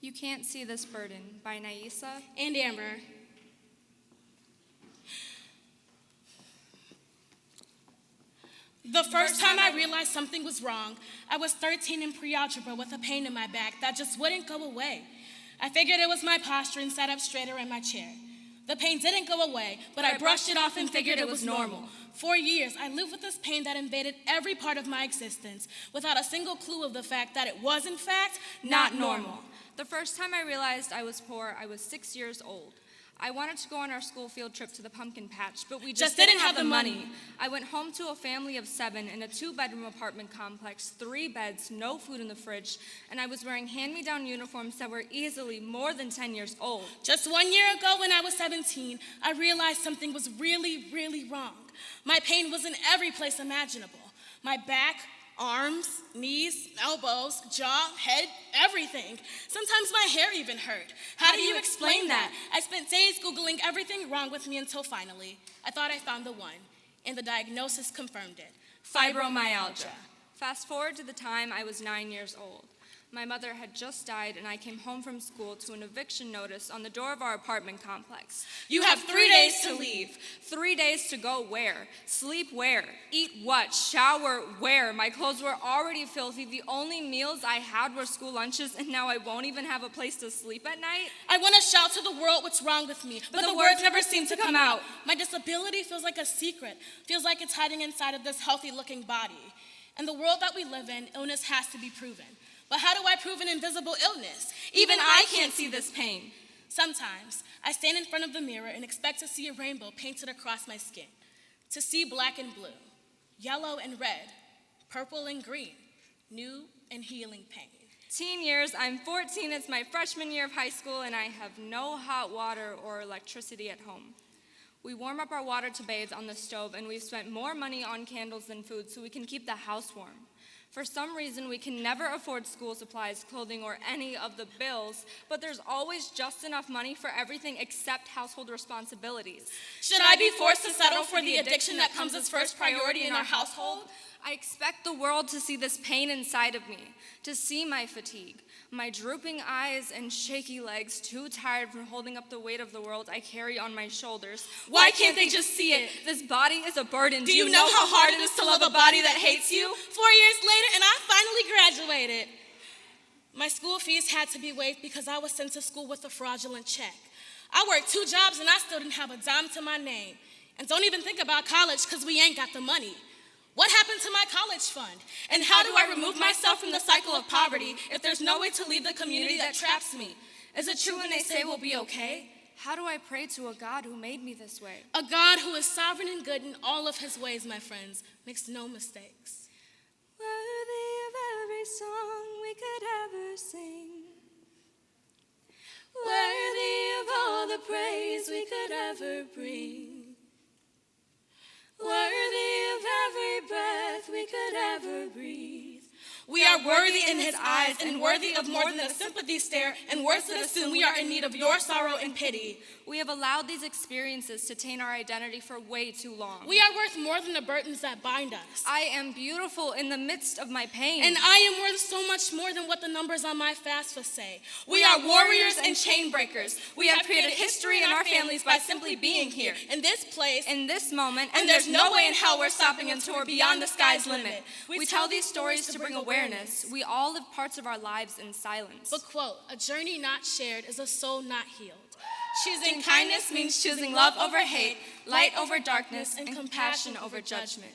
You Can't See This Burden by Naisa and Amber. The first time I realized something was wrong, I was 13 in pre-algebra with a pain in my back that just wouldn't go away. I figured it was my posture and sat up straighter in my chair. The pain didn't go away, but I brushed it off and figured it was normal. For years, I lived with this pain that invaded every part of my existence without a single clue of the fact that it was, in fact, not normal. The first time I realized I was poor, I was 6 years old. I wanted to go on our school field trip to the pumpkin patch, but we just didn't have the money. I went home to a family of 7 in a 2-bedroom apartment complex, 3 beds, no food in the fridge, and I was wearing hand-me-down uniforms that were easily more than 10 years old. Just 1 year ago, when I was 17, I realized something was really, really wrong. My pain was in every place imaginable. My back, arms, knees, elbows, jaw, head, everything. Sometimes my hair even hurt. How do you explain that? I spent days Googling everything wrong with me until finally, I thought I found the one, and the diagnosis confirmed it: fibromyalgia. Fast forward to the time I was 9 years old. My mother had just died, and I came home from school to an eviction notice on the door of our apartment complex. You have 3 days to leave. 3 days to go where? Sleep where? Eat what? Shower where? My clothes were already filthy. The only meals I had were school lunches, and now I won't even have a place to sleep at night. I want to shout to the world what's wrong with me, but the words never seem to come out. My disability feels like a secret, feels like it's hiding inside of this healthy-looking body. In the world that we live in, illness has to be proven. But how do I prove an invisible illness? Even I can't see this pain. Sometimes I stand in front of the mirror and expect to see a rainbow painted across my skin, to see black and blue, yellow and red, purple and green, new and healing pain. Teen years, I'm 14, it's my freshman year of high school, and I have no hot water or electricity at home. We warm up our water to bathe on the stove, and we've spent more money on candles than food so we can keep the house warm. For some reason, we can never afford school supplies, clothing, or any of the bills, but there's always just enough money for everything except household responsibilities. Should I be forced to settle for the addiction that comes as first priority in our household? I expect the world to see this pain inside of me, to see my fatigue, my drooping eyes and shaky legs, too tired from holding up the weight of the world I carry on my shoulders. Why can't they just see it? This body is a burden. Do you know how hard it is to love a body that hates you? 4 years later, and I finally graduated. My school fees had to be waived because I was sent to school with a fraudulent check. I worked 2 jobs and I still didn't have a dime to my name. And don't even think about college because we ain't got the money. What happened to my college fund? And how do I remove myself from the cycle of poverty if there's no way to leave the community that traps me? Is it true when they say we'll be okay? How do I pray to a God who made me this way? A God who is sovereign and good in all of his ways, my friends, makes no mistakes. Worthy of every song we could ever sing. Worthy of all the praise we could ever bring. Worthy of every breath we could ever breathe. We are worthy in his eyes and worthy of more than a sympathy stare and words that assume we are in need of your sorrow and pity. We have allowed these experiences to taint our identity for way too long. We are worth more than the burdens that bind us. I am beautiful in the midst of my pain. And I am worth so much more than what the numbers on my FAFSA say. We are warriors and chain breakers. We have created history in our families by simply being here, in this place, in this moment, and there's no way in hell we're stopping until we're beyond the sky's limit. We tell these stories to bring awareness. We all live parts of our lives in silence. But quote, a journey not shared is a soul not healed. Choosing kindness means choosing love over hate, light over darkness, and compassion over judgment.